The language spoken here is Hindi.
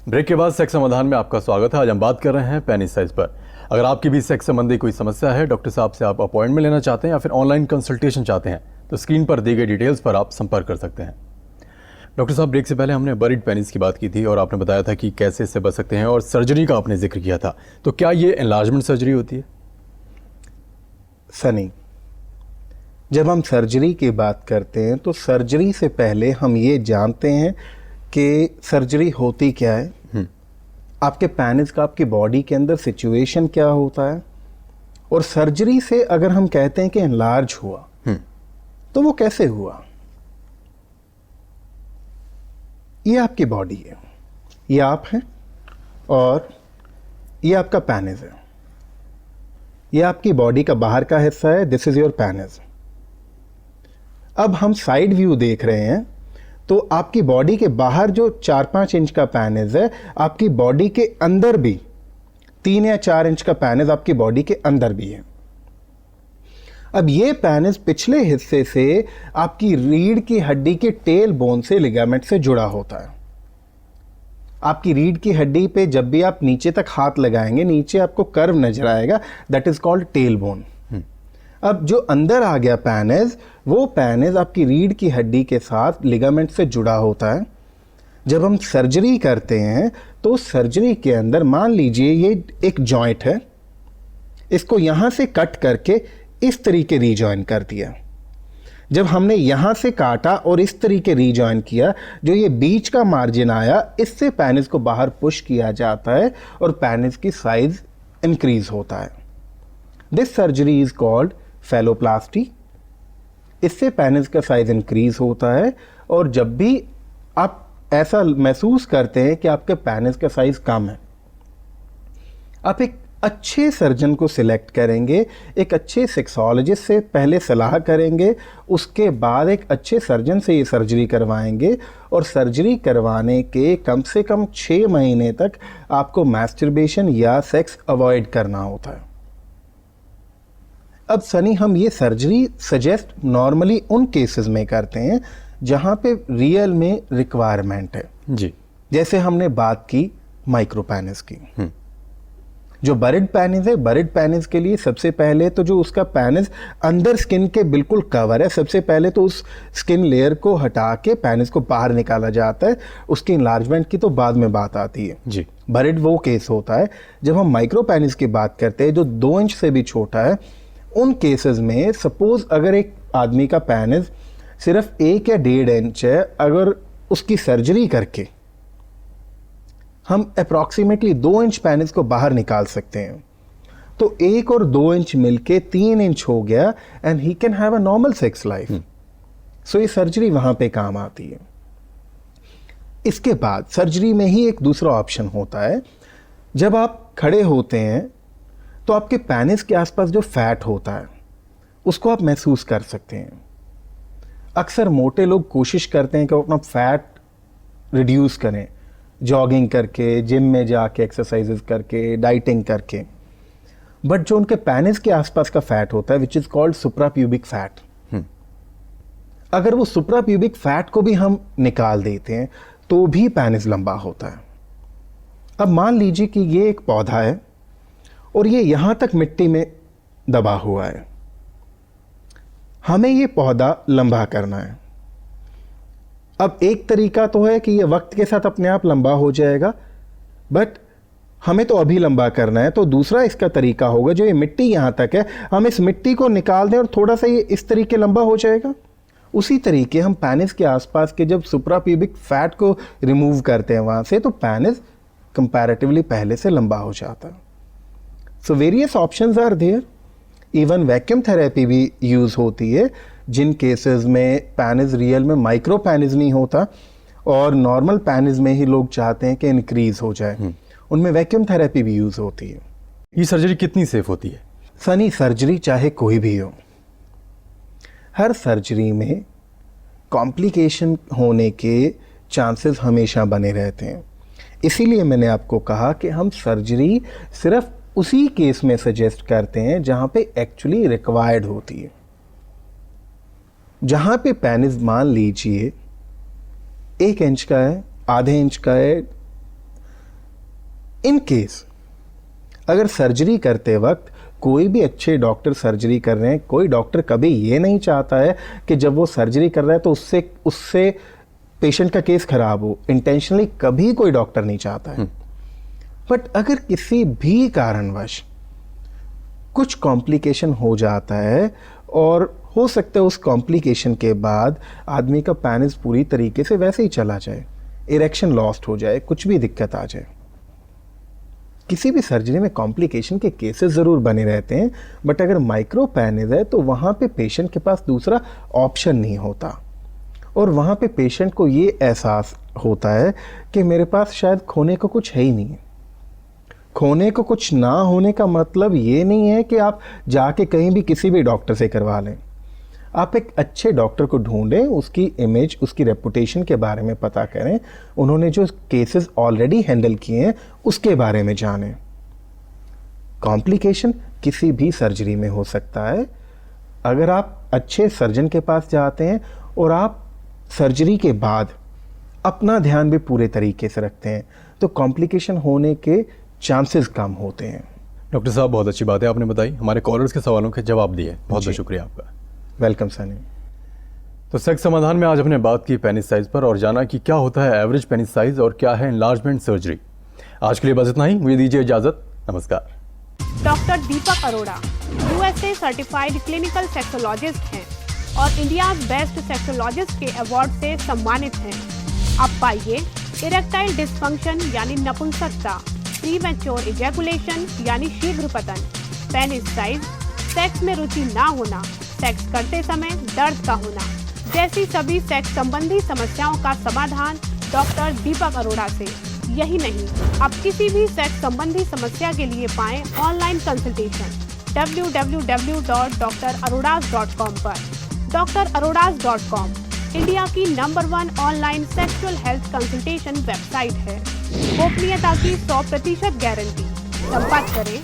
ब्रेक के बाद सेक्स समाधान में आपका स्वागत है। आज हम बात कर रहे हैं पेनिस साइज पर। अगर आपकी भी सेक्स संबंधी कोई समस्या है, डॉक्टर साहब से आप अपॉइंटमेंट लेना चाहते हैं या फिर ऑनलाइन कंसल्टेशन चाहते हैं, तो स्क्रीन पर दी गई डिटेल्स पर आप संपर्क कर सकते हैं। डॉक्टर साहब, ब्रेक से पहले हमने बरीड पेनिस की बात की थी और आपने बताया था कि कैसे इससे बच सकते हैं और सर्जरी का आपने जिक्र किया था। तो क्या ये एनलार्जमेंट सर्जरी होती है? सनी, जब हम सर्जरी की बात करते हैं तो सर्जरी से पहले हम ये जानते हैं कि सर्जरी होती क्या है, आपके पेनिस का आपकी बॉडी के अंदर सिचुएशन क्या होता है, और सर्जरी से अगर हम कहते हैं कि एनलार्ज हुआ तो वो कैसे हुआ। ये आपकी बॉडी है, ये आप हैं और ये आपका पेनिस है। ये आपकी बॉडी का बाहर का हिस्सा है, दिस इज योर पेनिस। अब हम साइड व्यू देख रहे हैं तो आपकी बॉडी के बाहर जो 4-5 इंच का पेनिस है, आपकी बॉडी के अंदर भी 3 या 4 इंच का पेनिस आपकी बॉडी के अंदर भी है। अब ये पेनिस पिछले हिस्से से आपकी रीढ़ की हड्डी के टेल बोन से लिगामेंट से जुड़ा होता है। आपकी रीढ़ की हड्डी पे जब भी आप नीचे तक हाथ लगाएंगे, नीचे आपको कर्व नजर आएगा, that is called tail bone. अब जो अंदर आ गया पेनिस, वो पेनिस आपकी रीढ़ की हड्डी के साथ लिगामेंट से जुड़ा होता है। जब हम सर्जरी करते हैं तो सर्जरी के अंदर मान लीजिए ये एक जॉइंट है, इसको यहाँ से कट करके इस तरीके रीजॉइन कर दिया। जब हमने यहाँ से काटा और इस तरीके रीजॉइन किया, जो ये बीच का मार्जिन आया, इससे पेनिस को बाहर पुश किया जाता है और पेनिस की साइज इंक्रीज होता है। This surgery is called phalloplasty. इससे पेनिस का साइज इंक्रीज होता है और जब भी आप ऐसा महसूस करते हैं कि आपके पेनिस का साइज कम है, आप एक अच्छे सर्जन को सिलेक्ट करेंगे, एक अच्छे सेक्सोलॉजिस्ट से पहले सलाह करेंगे, उसके बाद एक अच्छे सर्जन से ये सर्जरी करवाएंगे और सर्जरी करवाने के कम से कम 6 महीने तक आपको मैस्टरबेशन या सेक्स अवॉइड करना होता है। अब सनी, हम ये सर्जरी सजेस्ट नॉर्मली उन केसेस में करते हैं जहां पे रियल में रिक्वायरमेंट है जी। जैसे हमने बात की माइक्रो पेनिस की। जो बरीड पेनिस है, बरीड पेनिस के लिए सबसे पहले तो जो उसका पेनिस अंदर स्किन के बिल्कुल कवर है, सबसे पहले तो उस स्किन लेयर को हटा के पेनिस को बाहर निकाला जाता है। उसकी इनलार्जमेंट की तो बाद में बात आती है जी। बरीड वो केस होता है। जब हम माइक्रो पेनिस की बात करते हैं जो 2 इंच से भी छोटा है, उन केसेस में सपोज अगर एक आदमी का पेनिस सिर्फ 1 या 1.5 इंच है, अगर उसकी सर्जरी करके हम अप्रॉक्सीमेटली 2 इंच पेनिस को बाहर निकाल सकते हैं, तो 1 और 2 इंच मिलके 3 इंच हो गया and he can have a normal sex life. So ये सर्जरी वहां पे काम आती है। इसके बाद सर्जरी में ही एक दूसरा ऑप्शन होता है। जब आप खड़े होते हैं तो आपके पेनिस के आसपास जो फैट होता है उसको आप महसूस कर सकते हैं। अक्सर मोटे लोग कोशिश करते हैं कि वो अपना फैट रिड्यूस करें, जॉगिंग करके, जिम में जाके, एक्सरसाइजेस करके, डाइटिंग करके। बट जो उनके पेनिस के आसपास का फैट होता है, which is called suprapubic fat, अगर वो सुप्राप्यूबिक फैट को भी हम निकाल देते हैं तो भी पेनिस लंबा होता है। अब मान लीजिए कि ये एक पौधा है और ये यहां तक मिट्टी में दबा हुआ है। हमें ये पौधा लंबा करना है। अब एक तरीका तो है कि ये वक्त के साथ अपने आप लंबा हो जाएगा, बट हमें तो अभी लंबा करना है। तो दूसरा इसका तरीका होगा, जो ये मिट्टी यहां तक है, हम इस मिट्टी को निकाल दें और थोड़ा सा ये इस तरीके लंबा हो जाएगा। उसी तरीके हम पेनिस के आसपास के जब सुप्राप्यूबिक फैट को रिमूव करते हैं वहां से, तो पेनिस कंपैरेटिवली पहले से लंबा हो जाता है। So various options are there. Even vacuum therapy भी यूज होती है जिन केसेस में पेनिस रियल में माइक्रो पेनिस नहीं होता और नॉर्मल पेनिस में ही लोग चाहते हैं कि इंक्रीज हो जाए, उनमें वैक्यूम थेरेपी भी यूज होती है। ये सर्जरी कितनी सेफ होती है? सनी, सर्जरी चाहे कोई भी हो, हर सर्जरी में कॉम्प्लिकेशन होने के चांसेस हमेशा बने रहते हैं। इसीलिए मैंने आपको कहा कि हम सर्जरी सिर्फ उसी केस में सजेस्ट करते हैं जहां पे एक्चुअली रिक्वायर्ड होती है। जहां पे पेनिस मान लीजिए 1 इंच का है, आधे इंच का है, इन केस अगर सर्जरी करते वक्त कोई भी अच्छे डॉक्टर सर्जरी कर रहे हैं, कोई डॉक्टर कभी ये नहीं चाहता है कि जब वो सर्जरी कर रहा है तो उससे पेशेंट का केस खराब हो, इंटेंशनली कभी कोई डॉक्टर नहीं चाहता है। बट अगर किसी भी कारणवश कुछ कॉम्प्लिकेशन हो जाता है और हो सकता है उस कॉम्प्लिकेशन के बाद आदमी का पेनिस पूरी तरीके से वैसे ही चला जाए, इरेक्शन लॉस्ट हो जाए, कुछ भी दिक्कत आ जाए। किसी भी सर्जरी में कॉम्प्लिकेशन के केसेस ज़रूर बने रहते हैं, बट अगर माइक्रो पेनिस है तो वहाँ पे पेशेंट के पास दूसरा ऑप्शन नहीं होता और वहाँ पे पेशेंट को ये एहसास होता है कि मेरे पास शायद खोने को कुछ है ही नहीं है। खोने को कुछ ना होने का मतलब ये नहीं है कि आप जाके कहीं भी किसी भी डॉक्टर से करवा लें। आप एक अच्छे डॉक्टर को ढूंढें, उसकी इमेज, उसकी रेपुटेशन के बारे में पता करें, उन्होंने जो केसेस ऑलरेडी हैंडल किए हैं उसके बारे में जानें। कॉम्प्लिकेशन किसी भी सर्जरी में हो सकता है। अगर आप अच्छे सर्जन के पास जाते हैं और आप सर्जरी के बाद अपना ध्यान भी पूरे तरीके से रखते हैं तो कॉम्प्लिकेशन होने के चांसेस कम होते हैं। डॉक्टर साहब, बहुत अच्छी बात है आपने बताई, हमारे कॉलर्स के सवालों के जवाब दिए, बहुत जी। बहुत शुक्रिया आपका। वेलकम सनी। तो सेक्स समाधान में आज हमने बात की पेनिस साइज पर और जाना कि क्या होता है एवरेज पेनिस साइज और क्या है एनलार्जमेंट सर्जरी। आज के लिए बस इतना ही, मुझे दीजिए इजाजत, नमस्कार। Doctor Deepak Arora USA certified clinical sexologist हैं और इंडिया बेस्ट सेक्सोलॉजिस्ट के अवार्ड से सम्मानित हैं। अब पाइए इरेक्टाइल डिस्फंक्शन यानी नपुंसकता, प्रीमैच्योर इजैकुलेशन यानी शीघ्र पतन, पेनिस साइज, सेक्स में रुचि ना होना, सेक्स करते समय दर्द का होना जैसी सभी सेक्स संबंधी समस्याओं का समाधान डॉक्टर दीपक अरोड़ा से। यही नहीं, अब किसी भी सेक्स संबंधी समस्या के लिए पाएं ऑनलाइन कंसल्टेशन www.drarodas.com पर। drarodas.com इंडिया की number 1 online sexual health consultation website है। गोपनीयता की 100% गारंटी। संपर्क करें